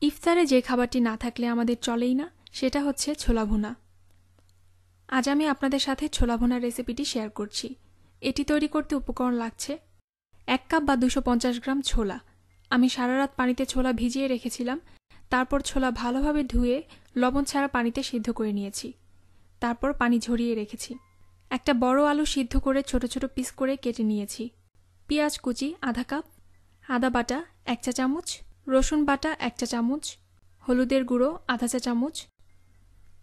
ইফতারে যে খাবারটি না থাকলে আমাদের চলেই না সেটা হচ্ছে ছোলা ভুনা। আজ আমি আপনাদের সাথে ছোলা ভুনার রেসিপিটি শেয়ার করছি। এটি তৈরি করতে উপকরণ লাগছে 1 কাপ বা 250 গ্রাম ছোলা। আমি সারা রাত পানিতে ছোলা ভিজিয়ে রেখেছিলাম। তারপর ছোলা ভালোভাবে ধুয়ে লবণ ছাড়া পানিতে সিদ্ধ করে নিয়েছি। তারপর পানি ঝরিয়ে রেখেছি। একটা বড় আলু সিদ্ধ করে ছোট ছোট পিস করে কেটে নিয়েছি। পেঁয়াজ কুচি আধা কাপ, আদা বাটা 1 চা চামচ, রসুন বাটা 1 চা চামচ, হলুদের গুঁড়ো আধা চা চামচ,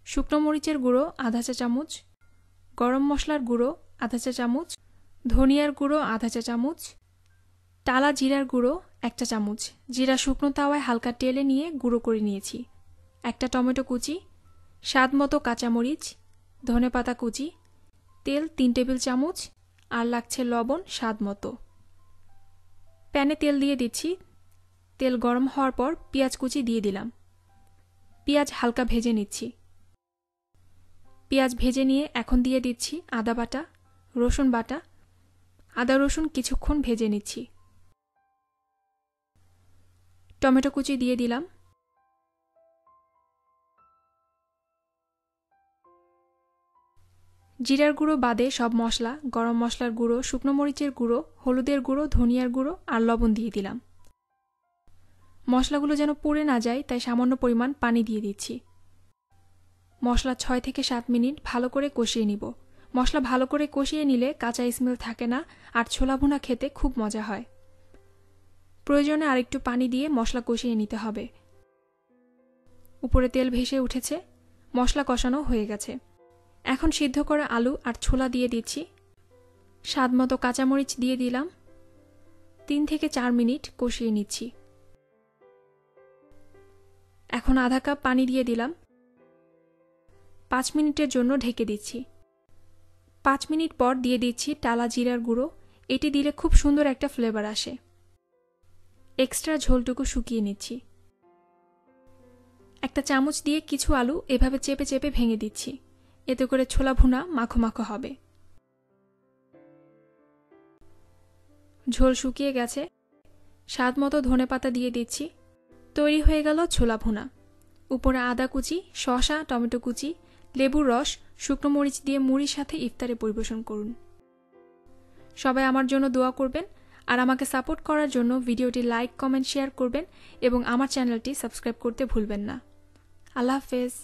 শুকনো মরিচের গুঁড়ো আধা চা চামচ, গরম মশলার গুঁড়ো আধা চা চামচ, ধনিয়ার গুঁড়ো আধা চা চামচ, টালা জিরার গুঁড়ো 1 চা চামচ। জিরা শুকনো তাওয়ায় হালকা টেলে নিয়ে গুঁড়ো করে নিয়েছি। একটা টমেটো কুচি, স্বাদ মতো কাঁচামরিচ, ধনেপাতা কুচি, তেল 3 টেবিল চামচ, আর লাগছে লবণ স্বাদ মতো। প্যানে তেল দিয়ে দিচ্ছি। তেল গরম হওয়ার পর পেঁয়াজ কুচি দিয়ে দিলাম। পেঁয়াজ হালকা ভেজে নিচ্ছি। পেঁয়াজ ভেজে নিয়ে এখন দিয়ে দিচ্ছি আদা বাটা, রসুন বাটা। আদা রসুন কিছুক্ষণ ভেজে নিচ্ছি। টমেটো কুচি দিয়ে দিলাম। জিরার গুঁড়ো বাদে সব মশলা, গরম মশলার গুঁড়ো, শুকনো মরিচের গুঁড়ো, হলুদের গুঁড়ো, ধনিয়ার গুঁড়ো আর লবণ দিয়ে দিলাম। মশলাগুলো যেন পুড়ে না যায় তাই সামান্য পরিমাণ পানি দিয়ে দিচ্ছি। মশলা 6 থেকে 7 মিনিট ভালো করে কষিয়ে নিব। মশলা ভালো করে কষিয়ে নিলে কাঁচা স্মেল থাকে না আর ছোলা ভুনা খেতে খুব মজা হয়। প্রয়োজনে আরেকটু পানি দিয়ে মশলা কষিয়ে নিতে হবে। উপরে তেল ভেসে উঠেছে, মশলা কষানো হয়ে গেছে। এখন সিদ্ধ করা আলু আর ছোলা দিয়ে দিচ্ছি। স্বাদ মতো কাঁচামরিচ দিয়ে দিলাম। 3 থেকে 4 মিনিট কষিয়ে নিচ্ছি। এখন আধা কাপ পানি দিয়ে দিলাম। 5 মিনিটের জন্য ঢেকে দিচ্ছি। 5 মিনিট পর দিয়ে দিচ্ছি টালা জিরার গুঁড়ো। এটি দিলে খুব সুন্দর একটা ফ্লেভার আসে। এক্সট্রা ঝোলটুকু শুকিয়ে নিচ্ছি। একটা চামচ দিয়ে কিছু আলু এভাবে চেপে চেপে ভেঙে দিচ্ছি। এতে করে ছোলা ভুনা মাখো মাখো হবে। ঝোল শুকিয়ে গেছে। স্বাদ মতো ধনেপাতা দিয়ে দিচ্ছি। তৈরি হয়ে গেল ছোলা ভুনা। উপরে আদা কুচি, শসা, টমেটো কুচি, লেবুর রস, শুকনো মরিচ দিয়ে মুড়ির সাথে ইফতারে পরিবেশন করুন। সবাই আমার জন্য দোয়া করবেন আর আমাকে সাপোর্ট করার জন্য ভিডিওটি লাইক, কমেন্ট, শেয়ার করবেন এবং আমার চ্যানেলটি সাবস্ক্রাইব করতে ভুলবেন না। আল্লাহ হাফেজ।